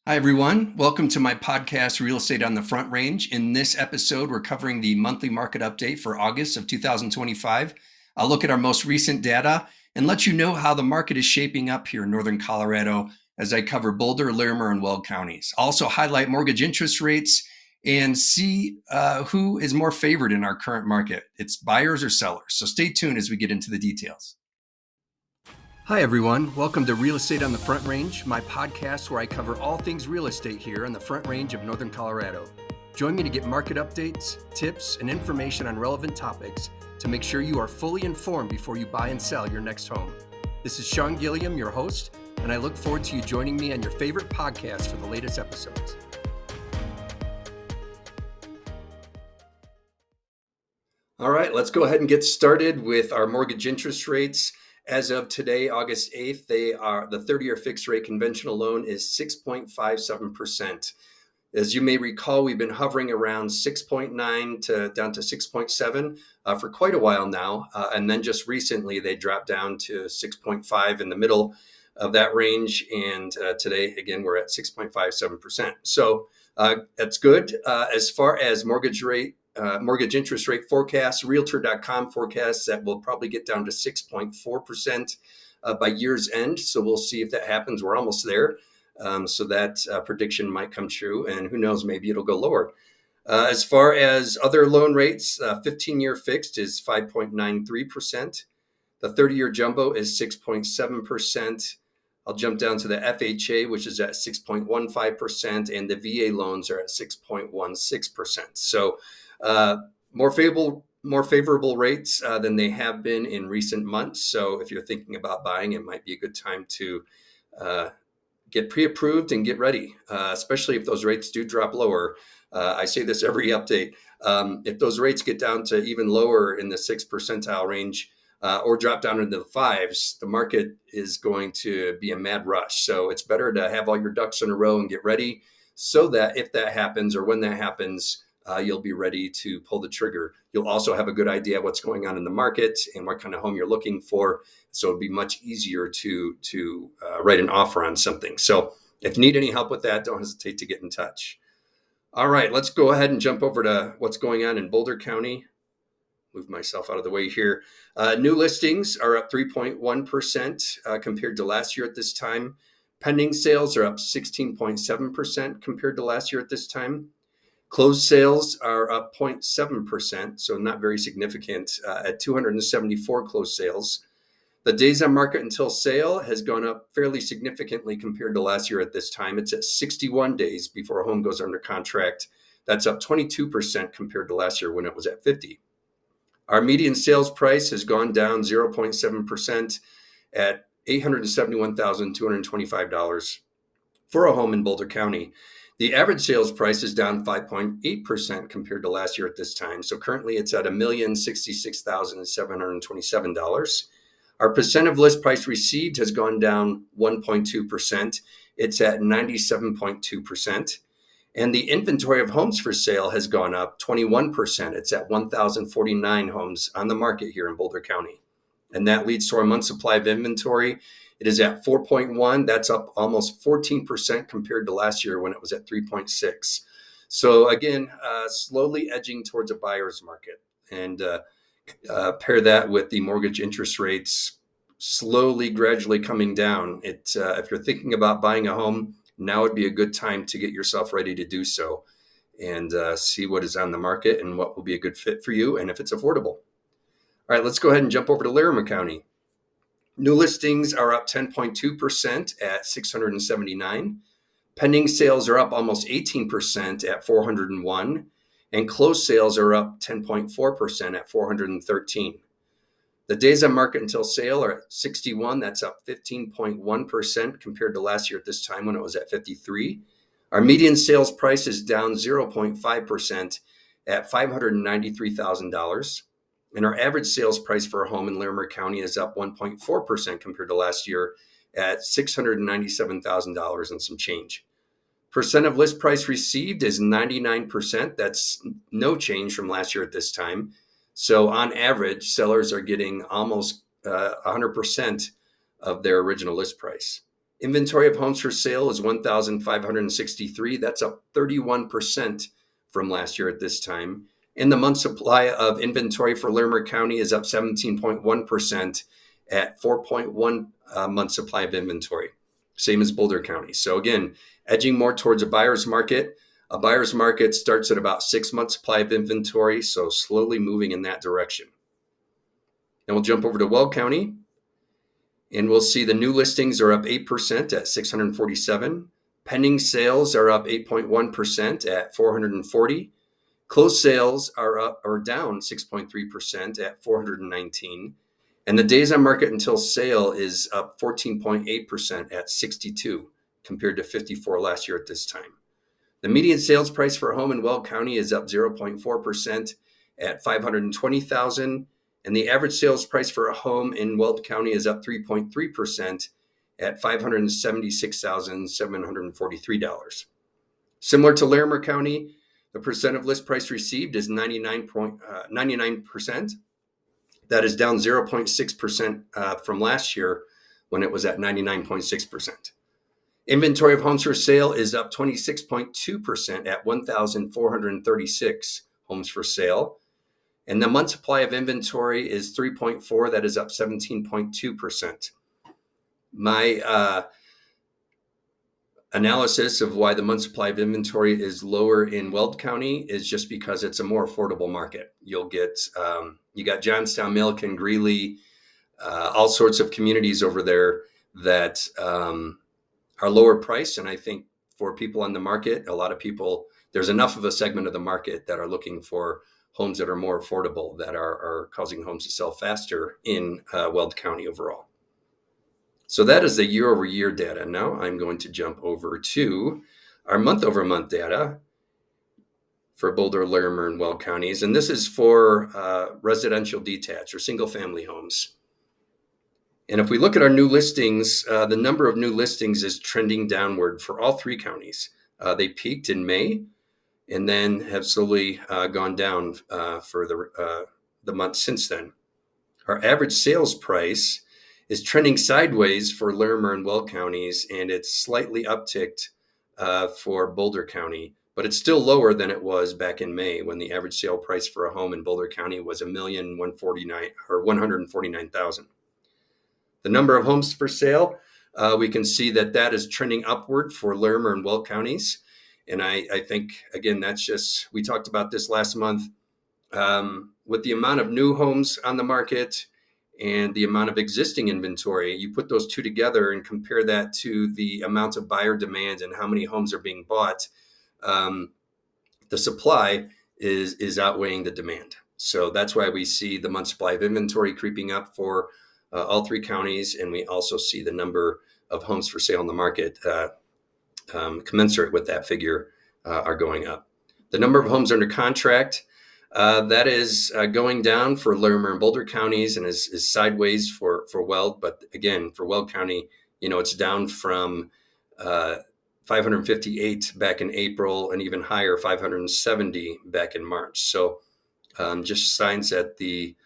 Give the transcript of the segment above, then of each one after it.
Hi, everyone. Welcome to my podcast, Real Estate on the Front Range. In this episode, we're covering the monthly market update for August of 2025. I'll look at our most recent data and let you know how the market is shaping up here in Northern Colorado as I cover Boulder, Larimer, and Weld counties. I'll also highlight mortgage interest rates and see who is more favored in our current market. It's buyers or sellers. So stay tuned as we get into the details. Hi, everyone. Welcome to Real Estate on the Front Range, my podcast where I cover all things real estate here on the Front Range of Northern Colorado. Join me to get market updates, tips, and information on relevant topics to make sure you are fully informed before you buy and sell your next home. This is Sean Gilliam, your host, and I look forward to you joining me on your favorite podcast for the latest episodes. All right, let's go ahead and get started with our mortgage interest rates. As of today, August 8th, the 30-year fixed rate conventional loan is 6.57%. As you may recall, we've been hovering around 6.9 to down to 6.7 for quite a while now. And then just recently, they dropped down to 6.5 in the middle of that range. And today, again, we're at 6.57%. So that's good. As far as mortgage interest rate forecasts, Realtor.com forecasts that we'll probably get down to 6.4% by year's end. So we'll see if that happens. We're almost there. So that prediction might come true, and who knows, maybe it'll go lower. As far as other loan rates, 15-year fixed is 5.93%. The 30-year jumbo is 6.7%. I'll jump down to the FHA, which is at 6.15%, and the VA loans are at 6.16%. So more favorable rates than they have been in recent months. So if you're thinking about buying, it might be a good time to get pre-approved and get ready, especially if those rates do drop lower. I say this every update. If those rates get down to even lower in the 6th percentile range or drop down into the 5s, the market is going to be a mad rush. So it's better to have all your ducks in a row and get ready so that if that happens or when that happens, you'll be ready to pull the trigger. You'll also have a good idea of what's going on in the market and what kind of home you're looking for. So it'd be much easier to write an offer on something. So if you need any help with that, don't hesitate to get in touch. All right, let's go ahead and jump over to what's going on in Boulder County. Move myself out of the way here. New listings are up 3.1% compared to last year at this time. Pending sales are up 16.7% compared to last year at this time. Closed sales are up 0.7%, so not very significant, at 274 closed sales. The days on market until sale has gone up fairly significantly compared to last year at this time. It's at 61 days before a home goes under contract. That's up 22% compared to last year when it was at 50. Our median sales price has gone down 0.7% at $871,225 for a home in Boulder County. The average sales price is down 5.8% compared to last year at this time. So currently it's at $1,066,727. Our percent of list price received has gone down 1.2%. It's at 97.2%. And the inventory of homes for sale has gone up 21%. It's at 1,049 homes on the market here in Boulder County. And that leads to our month supply of inventory. It is at 4.1. That's up almost 14% compared to last year when it was at 3.6. So again, slowly edging towards a buyer's market. And pair that with the mortgage interest rates slowly, gradually coming down. If you're thinking about buying a home, now would be a good time to get yourself ready to do so and see what is on the market and what will be a good fit for you and if it's affordable. All right, let's go ahead and jump over to Larimer County. New listings are up 10.2% at 679. Pending sales are up almost 18% at 401. And closed sales are up 10.4% at 413. The days on market until sale are at 61. That's up 15.1% compared to last year at this time when it was at 53. Our median sales price is down 0.5% at $593,000. And our average sales price for a home in Larimer County is up 1.4% compared to last year at $697,000 and some change. Percent of list price received is 99%. That's no change from last year at this time. So on average, sellers are getting almost 100% of their original list price. Inventory of homes for sale is 1,563. That's up 31% from last year at this time. And the month supply of inventory for Larimer County is up 17.1% at 4.1 month supply of inventory, same as Boulder County. So again, edging more towards a buyer's market. A buyer's market starts at about 6 months supply of inventory, so slowly moving in that direction. Then we'll jump over to Weld County, and we'll see the new listings are up 8% at 647. Pending sales are up 8.1% at 440. Closed sales are down 6.3% at 419. And the days on market until sale is up 14.8% at 62 compared to 54 last year at this time. The median sales price for a home in Weld County is up 0.4% at $520,000, and the average sales price for a home in Weld County is up 3.3% at $576,743. Similar to Larimer County, the percent of list price received is 99%. That is down 0.6% from last year when it was at 99.6%. Inventory of homes for sale is up 26.2% at 1,436 homes for sale. And the month supply of inventory is 3.4. That is up 17.2%. My analysis of why the month supply of inventory is lower in Weld County is just because it's a more affordable market. You'll get, you got Johnstown, Milliken, Greeley, all sorts of communities over there that are lower priced. And I think for people on the market, a lot of people, there's enough of a segment of the market that are looking for homes that are more affordable, that are causing homes to sell faster in Weld County overall. So that is the year over year data. Now I'm going to jump over to our month over month data for Boulder, Larimer, and Weld counties. And this is for residential detached or single family homes. And if we look at our new listings, the number of new listings is trending downward for all three counties. They peaked in May and then have slowly gone down for the month since then. Our average sales price is trending sideways for Larimer and Weld counties, and it's slightly upticked for Boulder County, but it's still lower than it was back in May when the average sale price for a home in Boulder County was $1,149,000. The number of homes for sale, we can see that is trending upward for Larimer and Weld counties. And I think, again, that's just, we talked about this last month, with the amount of new homes on the market and the amount of existing inventory, you put those two together and compare that to the amount of buyer demand and how many homes are being bought, the supply is outweighing the demand. So that's why we see the month supply of inventory creeping up for all three counties, and we also see the number of homes for sale in the market commensurate with that figure are going up. The number of homes under contract, that is going down for Larimer and Boulder counties and is sideways for Weld. But again, for Weld County, it's down from 558 back in April and even higher, 570 back in March. So just signs that the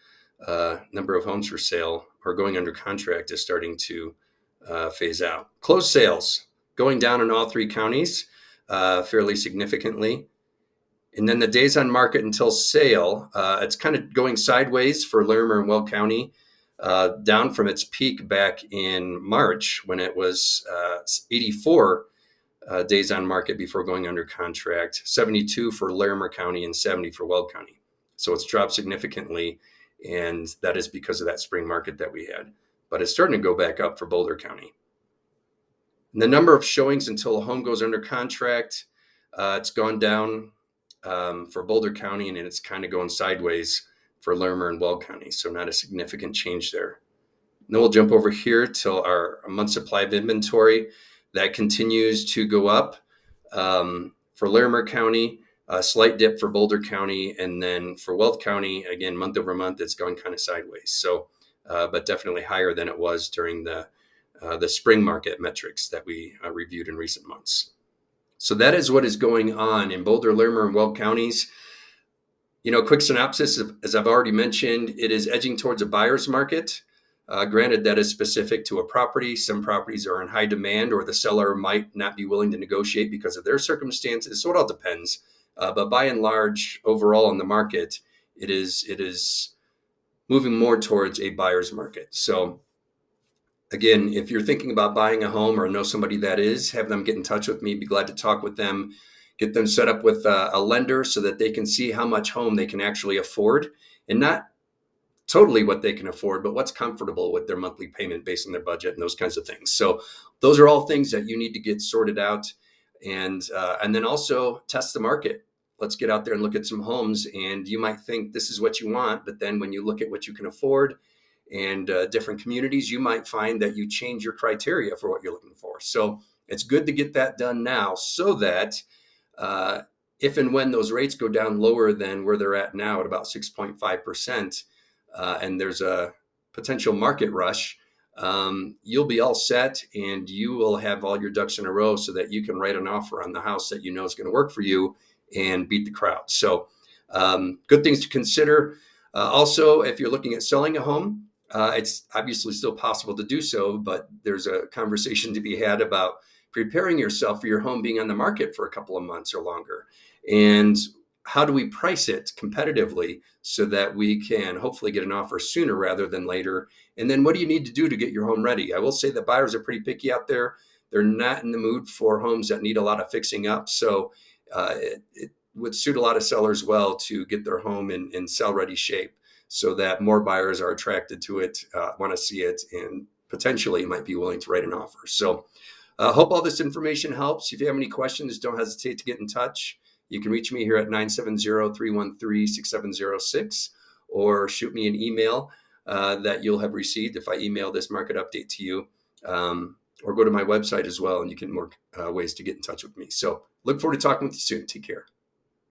number of homes for sale or going under contract is starting to phase out. Closed sales going down in all three counties fairly significantly. And then the days on market until sale, it's kind of going sideways for Larimer and Weld County, down from its peak back in March when it was 84 days on market before going under contract, 72 for Larimer County and 70 for Weld County. So it's dropped significantly, and that is because of that spring market that we had. But it's starting to go back up for Boulder County. And the number of showings until a home goes under contract, it's gone down for Boulder County, and it's kind of going sideways for Larimer and Weld County. So not a significant change there. And then we'll jump over here till our month supply of inventory. That continues to go up for Larimer County, a slight dip for Boulder County, and then for Weld County, again, month over month, it's gone kind of sideways. So, but definitely higher than it was during the spring market metrics that we reviewed in recent months. So that is what is going on in Boulder, Larimer, and Weld counties. Quick synopsis, as I've already mentioned, it is edging towards a buyer's market. Granted, that is specific to a property. Some properties are in high demand, or the seller might not be willing to negotiate because of their circumstances. So it all depends. But by and large, overall in the market, it is moving more towards a buyer's market. So again, if you're thinking about buying a home or know somebody that is, have them get in touch with me. Be glad to talk with them, get them set up with a lender so that they can see how much home they can actually afford, and not totally what they can afford, but what's comfortable with their monthly payment based on their budget and those kinds of things. So those are all things that you need to get sorted out, and then also test the market. Let's get out there and look at some homes, and you might think this is what you want, but then when you look at what you can afford and different communities, you might find that you change your criteria for what you're looking for. So it's good to get that done now so that uh, if and when those rates go down lower than where they're at now at about 6.5%, and there's a potential market rush, you'll be all set and you will have all your ducks in a row so that you can write an offer on the house that you know is going to work for you and beat the crowd. So, good things to consider. Also, if you're looking at selling a home, it's obviously still possible to do so, but there's a conversation to be had about preparing yourself for your home being on the market for a couple of months or longer. And how do we price it competitively so that we can hopefully get an offer sooner rather than later? And then what do you need to do to get your home ready? I will say that buyers are pretty picky out there. They're not in the mood for homes that need a lot of fixing up. So it would suit a lot of sellers well to get their home in sell ready shape so that more buyers are attracted to it, want to see it, and potentially might be willing to write an offer. So hope all this information helps. If you have any questions, don't hesitate to get in touch. You can reach me here at 970-313-6706 or shoot me an email that you'll have received if I email this market update to you, or go to my website as well, and you can more ways to get in touch with me. So look forward to talking with you soon. Take care.